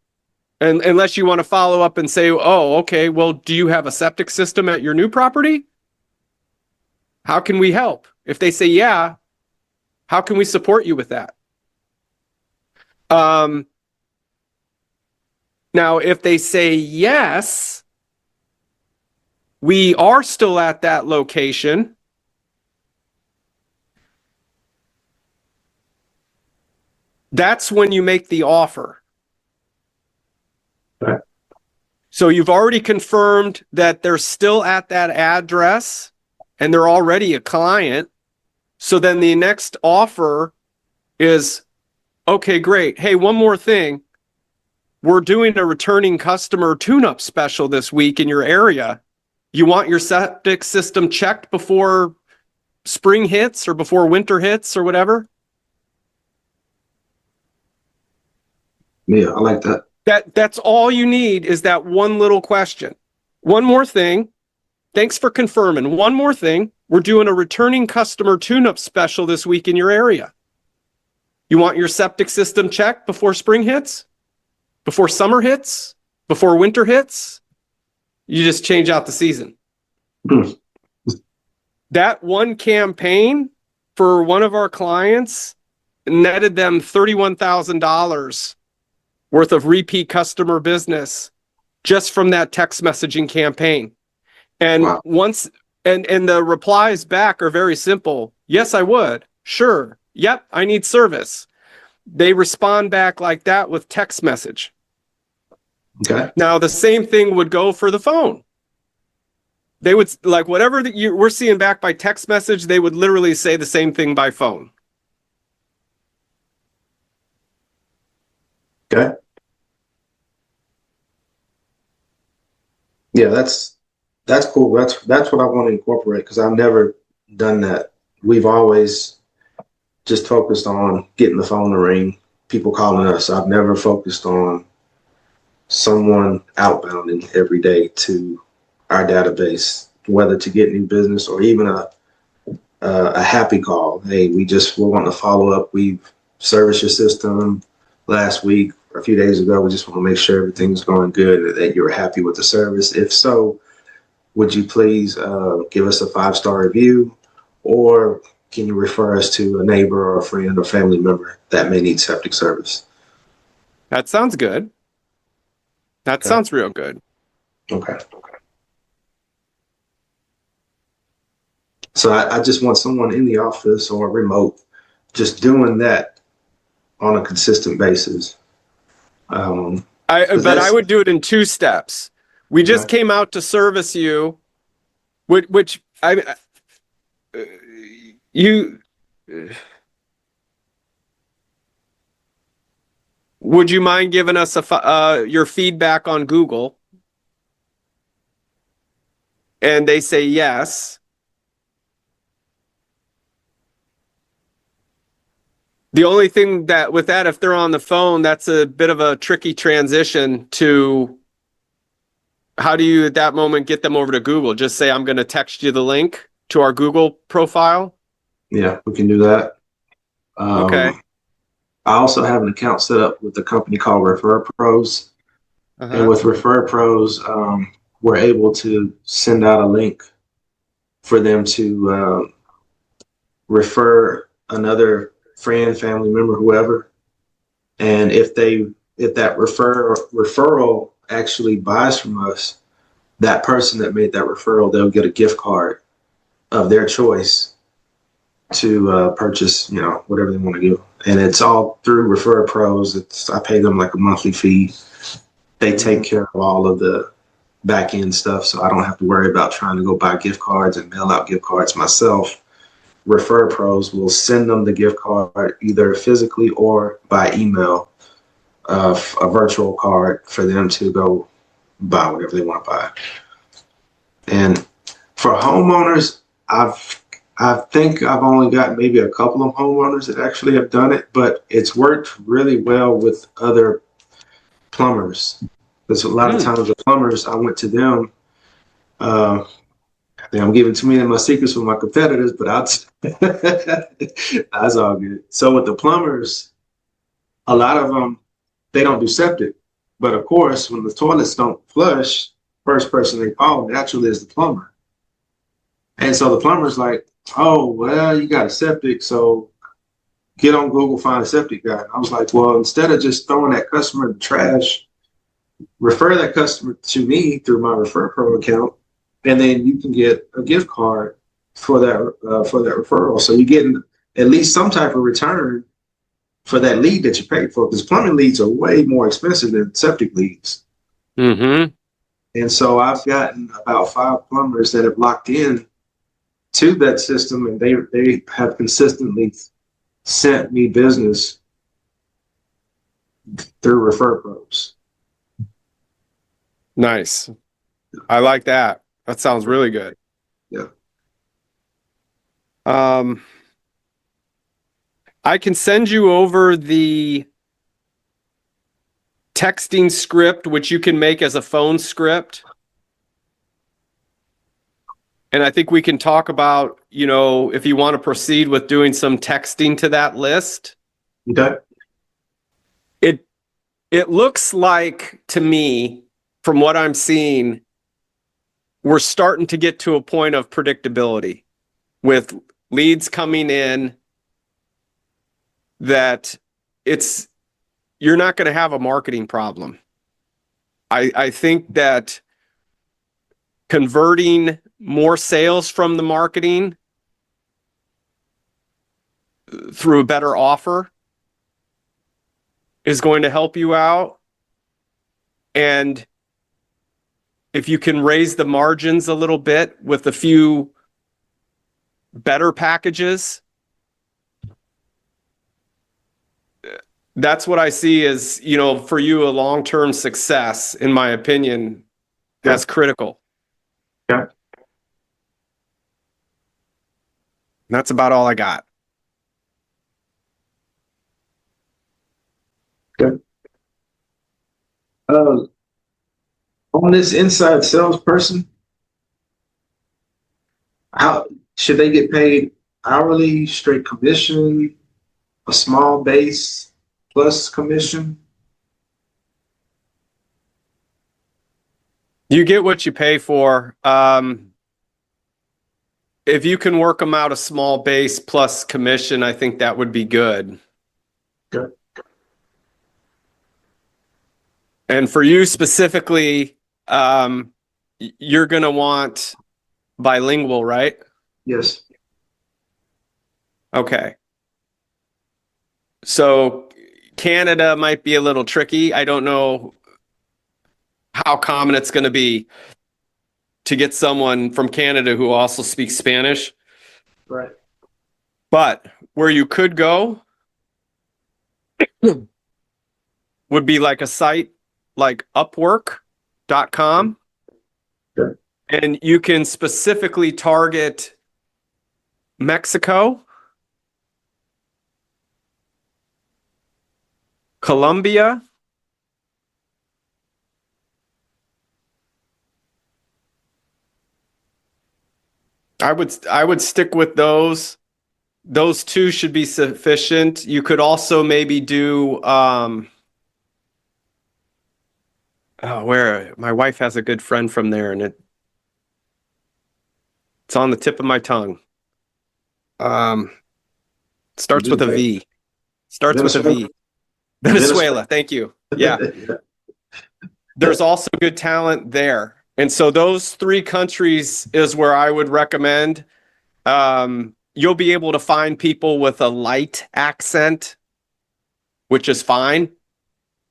And unless you want to follow up and say, oh, okay, well, do you have a septic system at your new property? How can we help? If they say, yeah, how can we support you with that? Now, if they say yes, we are still at that location. That's when you make the offer. Right. So you've already confirmed that they're still at that address and they're already a client. So then the next offer is, okay, great. Hey, one more thing. We're doing a returning customer tune-up special this week in your area. You want your septic system checked before spring hits or before winter hits or whatever? Yeah, I like that. That's all you need is that one little question. One more thing. Thanks for confirming. One more thing. We're doing a returning customer tune-up special this week in your area. You want your septic system checked before spring hits? Before summer hits? Before winter hits? You just change out the season. That one campaign for one of our clients netted them $31,000 worth of repeat customer business just from that text messaging campaign. And wow. once and the replies back are very simple. Yes, I would. Sure. Yep, I need service. They respond back like that with text message. Okay. Now, the same thing would go for the phone. They would, like, whatever that we're seeing back by text message, they would literally say the same thing by phone. Okay. Yeah, that's cool. That's what I want to incorporate because I've never done that. We've always just focused on getting the phone to ring, people calling us. I've never focused on someone outbounding every day to our database, whether to get new business or even a happy call. Hey, we're wanting to follow up. We've serviced your system last week or a few days ago. We just want to make sure everything's going good and that you're happy with the service. If so, would you please give us a 5-star review, or can you refer us to a neighbor or a friend or family member that may need septic service? That sounds good. That sounds real good. Okay. So I just want someone in the office or remote just doing that on a consistent basis. But I would do it in 2 steps. We just came out to service you, which would you mind giving us your feedback on Google? And they say yes. The only thing with that, if they're on the phone, that's a bit of a tricky transition to how do you at that moment get them over to Google? Just say, I'm going to text you the link to our Google profile. Yeah, we can do that. Okay. I also have an account set up with a company called Refer Pros. And with Refer Pros, we're able to send out a link for them to refer another friend, family member, whoever. And if that referral actually buys from us, that person that made that referral, they'll get a gift card of their choice to purchase, whatever they want to do. And it's all through Refer Pros. I pay them like a monthly fee. They take care of all of the back end stuff, so I don't have to worry about trying to go buy gift cards and mail out gift cards myself. Refer Pros will send them the gift card either physically or by email, a virtual card for them to go buy whatever they want to buy. And for homeowners, I think I've only got maybe a couple of homeowners that actually have done it, but it's worked really well with other plumbers. Because a lot of times the plumbers, I went to them. I think I'm giving too many of my secrets with my competitors, but that's all good. So with the plumbers, a lot of them, they don't do septic. But of course, when the toilets don't flush, first person they call naturally is the plumber. And so the plumber's like, oh, well, you got a septic, so get on Google, find a septic guy. I was like, well, instead of just throwing that customer in the trash, refer that customer to me through my Refer Pro account, and then you can get a gift card for that referral. So you're getting at least some type of return for that lead that you paid for, because plumbing leads are way more expensive than septic leads. Mm-hmm. And so I've gotten about 5 plumbers that have locked in to that system, and they have consistently sent me business through Refer Pros. Nice. I like that. That sounds really good. Yeah. I can send you over the texting script, which you can make as a phone script. And I think we can talk about, if you want to proceed with doing some texting to that list. Okay. It looks like, to me, from what I'm seeing, we're starting to get to a point of predictability with leads coming in, that you're not going to have a marketing problem. I think that converting more sales from the marketing through a better offer is going to help you out. And if you can raise the margins a little bit with a few better packages, that's what I see as, for you, a long-term success, in my opinion, that's critical. Yeah. That's about all I got. Okay. On this inside salesperson, how should they get paid? Hourly, straight commission, a small base plus commission? You get what you pay for. If you can work them out a small base plus commission, I think that would be good. Good. And for you specifically, you're going to want bilingual, right? Yes. Okay. So Canada might be a little tricky. I don't know how common it's going to be to get someone from Canada who also speaks Spanish. Right. But where you could go would be like a site like Upwork.com. Sure. And you can specifically target Mexico, Colombia, I would stick with those. Those 2 should be sufficient. You could also maybe do where my wife has a good friend from there, and it's on the tip of my tongue. Starts with a V. Starts with a V. Venezuela. Thank you. Yeah. There's also good talent there. And so those 3 countries is where I would recommend. You'll be able to find people with a light accent, which is fine.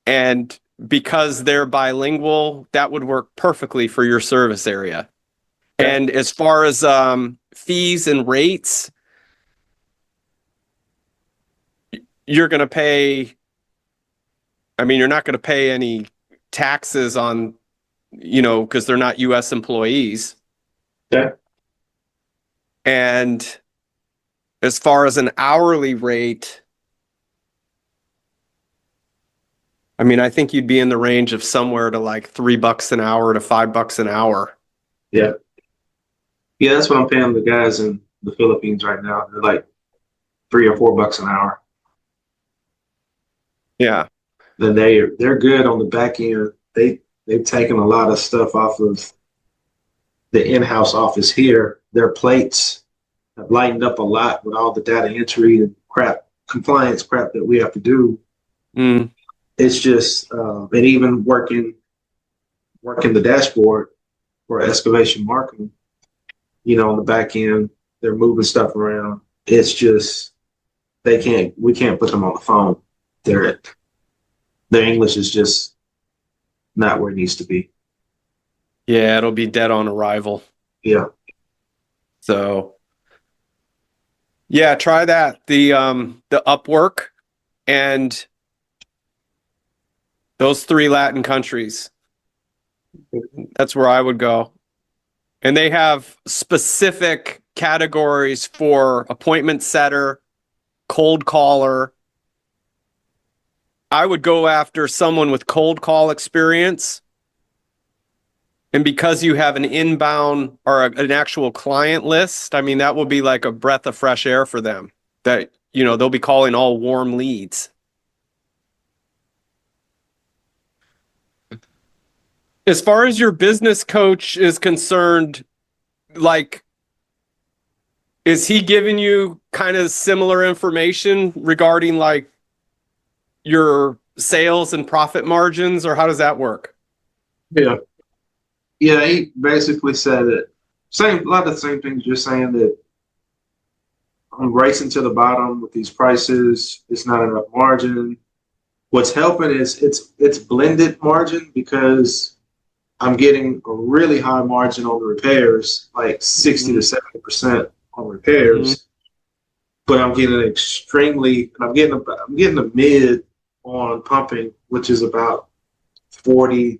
And because they're bilingual, that would work perfectly for your service area. Okay. And as far as fees and rates, you're going to pay, you're not going to pay any taxes on, because they're not U.S. employees. Yeah. And as far as an hourly rate, I think you'd be in the range of somewhere to like $3 an hour to $5 an hour. Yeah. Yeah, that's what I'm paying the guys in the Philippines right now. They're like $3 or $4 an hour. Yeah. Then they're good on the back end. They've taken a lot of stuff off of the in-house office here. Their plates have lightened up a lot with all the data entry and compliance crap that we have to do. Mm. It's just, and even working working the dashboard for excavation marketing, on the back end, they're moving stuff around. It's just, we can't put them on the phone. Their English is just not where it needs to be. Yeah, it'll be dead on arrival. Yeah. So yeah, try that. The Upwork and those 3 Latin countries. That's where I would go. And they have specific categories for appointment setter, cold caller. I would go after someone with cold call experience. And because you have an inbound or an actual client list, I mean, that will be like a breath of fresh air for them. That, they'll be calling all warm leads. As far as your business coach is concerned, like, is he giving you kind of similar information regarding like your sales and profit margins, or how does that work? Yeah. Yeah, he basically said it. A lot of the same things you're saying, that I'm racing to the bottom with these prices. It's not enough margin. What's helping is it's blended margin, because I'm getting a really high margin on the repairs, like 60 to 70% on repairs. But I'm getting I'm getting a mid on pumping, which is about 45%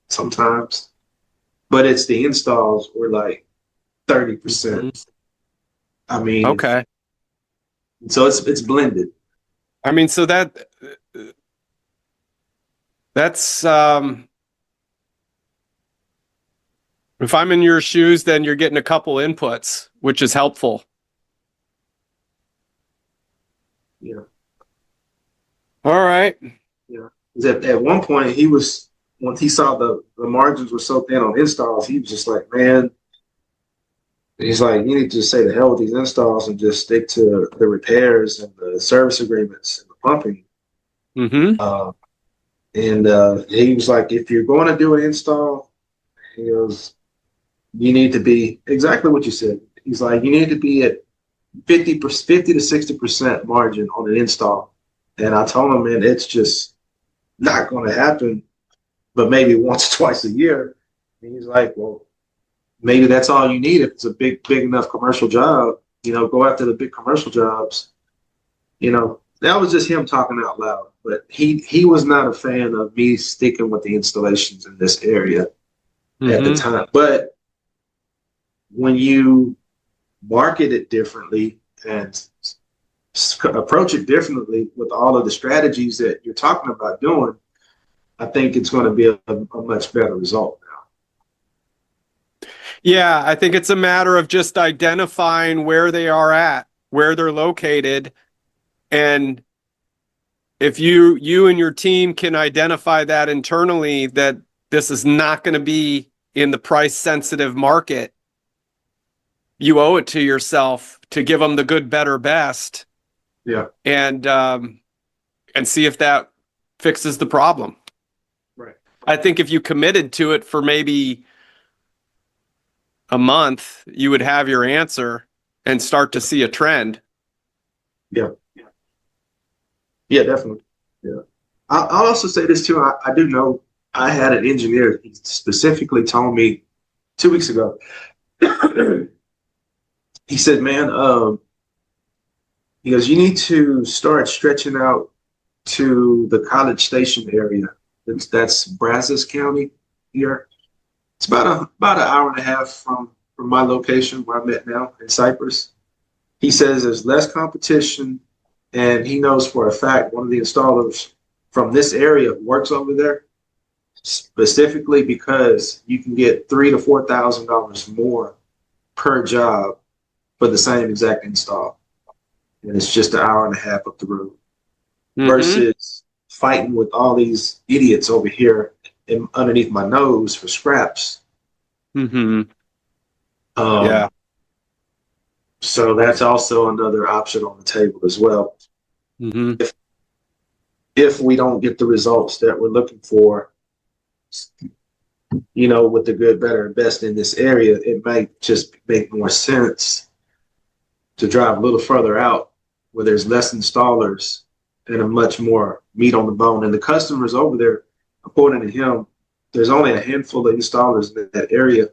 sometimes, but it's the installs were like 30%. I mean, okay. So it's blended. I mean, so that's if I'm in your shoes, then you're getting a couple inputs, which is helpful. Yeah. All right. Yeah. At one point, once he saw the margins were so thin on installs, he was just like, man, he's like, you need to just say the hell with these installs and just stick to the repairs and the service agreements and the pumping. He was like, if you're going to do an install, he goes, you need to be exactly what you said. He's like, you need to be at 50 to 60% margin on an install. And I told him, man, it's just not going to happen, but maybe once or twice a year. And he's like, well, maybe that's all you need. If it's a big enough commercial job, go after the big commercial jobs. That was just him talking out loud. But he was not a fan of me sticking with the installations in this area at the time. But when you market it differently and approach it differently with all of the strategies that you're talking about doing, I think it's going to be a much better result now. Yeah, I think it's a matter of just identifying where they are at, where they're located. And if you and your team can identify that internally, that this is not going to be in the price sensitive market, you owe it to yourself to give them the good, better, best. Yeah. And see if that fixes the problem. Right. I think if you committed to it for maybe a month, you would have your answer and start to see a trend. Yeah. Yeah, definitely. Yeah. I'll also say this too. I do know I had an engineer. He specifically told me 2 weeks ago. He said, man, he goes, you need to start stretching out to the College Station area. That's Brazos County here. It's about an hour and a half from my location where I'm at now in Cypress. He says there's less competition, and he knows for a fact one of the installers from this area works over there specifically because you can get $3,000 to $4,000 more per job for the same exact install. And it's just an hour and a half up the road versus fighting with all these idiots over here underneath my nose for scraps. Yeah. So that's also another option on the table as well. if we don't get the results that we're looking for, with the good, better, and best in this area, it might just make more sense to drive a little further out where there's less installers and a much more meat on the bone. And the customers over there, according to him, there's only a handful of installers in that area.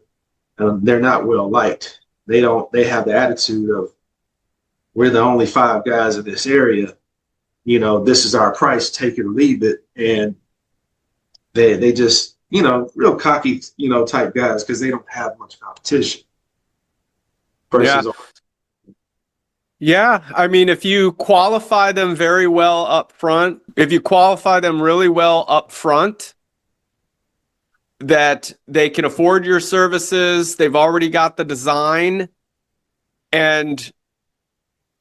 They're not well liked. They have the attitude of, we're the only 5 guys in this area. This is our price, take it or leave it. And they just, real cocky, type guys, because they don't have much competition. Yeah, I mean, if you qualify them very well up front, if you qualify them really well up front, that they can afford your services, they've already got the design, and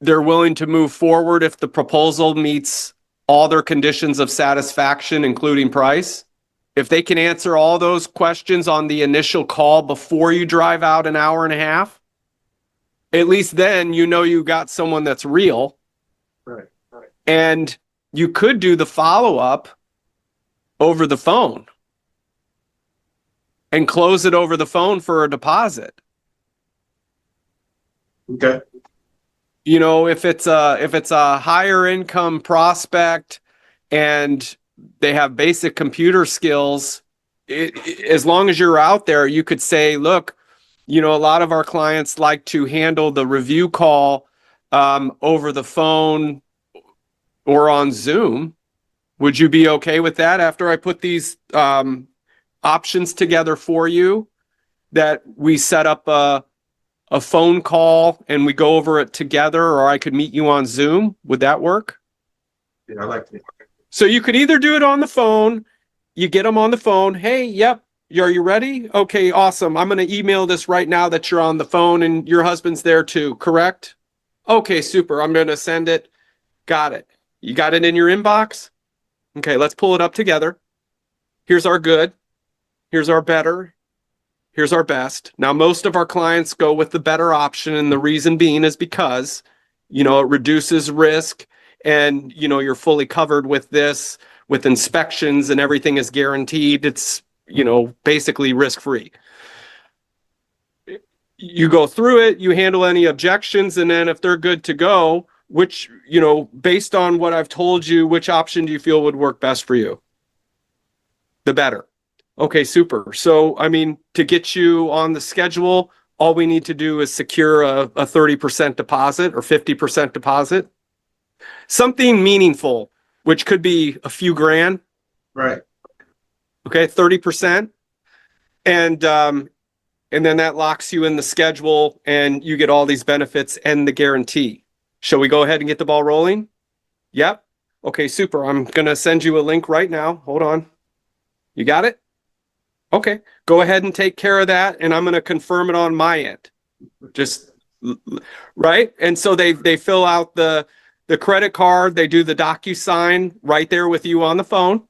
they're willing to move forward if the proposal meets all their conditions of satisfaction, including price. If they can answer all those questions on the initial call before you drive out an hour and a half, at least then you got someone that's real. Right. And you could do the follow-up over the phone and close it over the phone for a deposit. Okay. If it's a higher income prospect and they have basic computer skills, as long as you're out there, you could say, look, a lot of our clients like to handle the review call over the phone or on Zoom. Would you be okay with that after I put these options together for you, that we set up a phone call and we go over it together, or I could meet you on Zoom? Would that work? Yeah, I like that. So you could either do it on the phone, you get them on the phone. Hey, yep. Are you ready? Okay, awesome. I'm going to email this right now that you're on the phone and your husband's there too, correct? Okay, super. I'm going to send it. Got it. You got it in your inbox? Okay, let's pull it up together. Here's our good. Here's our better. Here's our best. Now, most of our clients go with the better option, and the reason being is because, it reduces risk, and, you're fully covered with this, with inspections, and everything is guaranteed. It's, basically risk-free. You go through it, you handle any objections, and then if they're good to go, which, based on what I've told you, which option do you feel would work best for you? The better. Okay, super. So, to get you on the schedule, all we need to do is secure a 30% deposit or 50% deposit. Something meaningful, which could be a few grand. Right. Okay, 30%. And then that locks you in the schedule and you get all these benefits and the guarantee. Shall we go ahead and get the ball rolling? Yep. Okay, super. I'm going to send you a link right now. Hold on. You got it? Okay, go ahead and take care of that, and I'm going to confirm it on my end. Just right, and so they fill out the credit card. They do the DocuSign right there with you on the phone.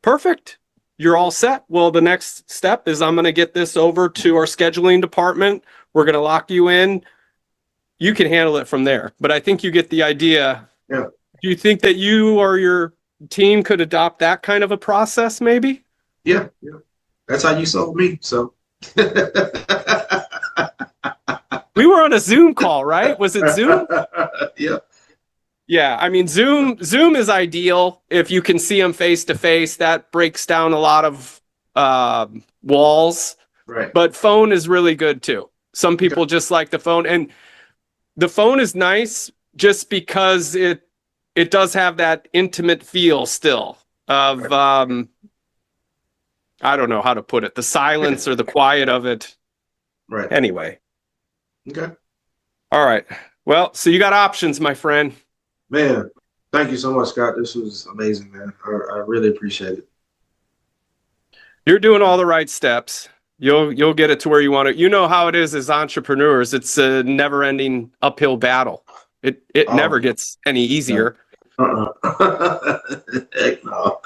Perfect. You're all set. Well, the next step is I'm going to get this over to our scheduling department. We're going to lock you in. You can handle it from there, but I think you get the idea. Yeah. Do you think that you or your team could adopt that kind of a process, maybe? Yeah. That's how you sold me. So we were on a Zoom call, right? Was it Zoom? Yeah. Yeah. Zoom is ideal if you can see them face to face. That breaks down a lot of walls. Right. But phone is really good too. Some people just like the phone, and the phone is nice just because it does have that intimate feel still of I don't know how to put it. The silence or the quiet of it. Right. Anyway. Okay. All right. Well, so you got options, my friend. Man, thank you so much, Scott. This was amazing, man. I really appreciate it. You're doing all the right steps. You'll get it to where you want it. You know how it is as entrepreneurs. It's a never-ending uphill battle. It never gets any easier. Heck no.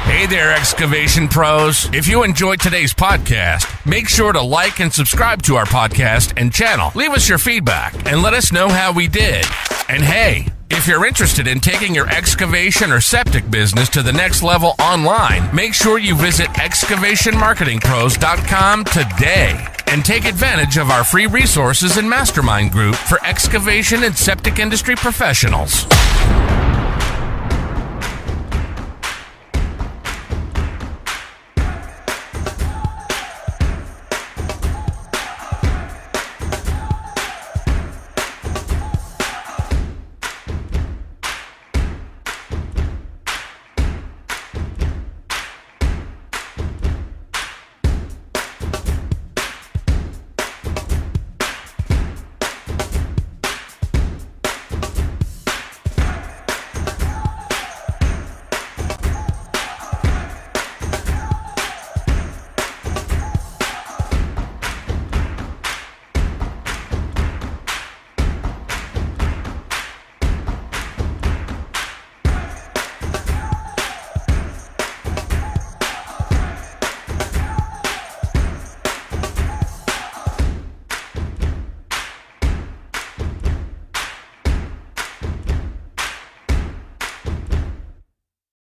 Hey there, excavation pros. If you enjoyed today's podcast, make sure to like and subscribe to our podcast and channel. Leave us your feedback and let us know how we did. And hey, if If you're interested in taking your excavation or septic business to the next level online, make sure you visit excavationmarketingpros.com today and take advantage of our free resources and mastermind group for excavation and septic industry professionals.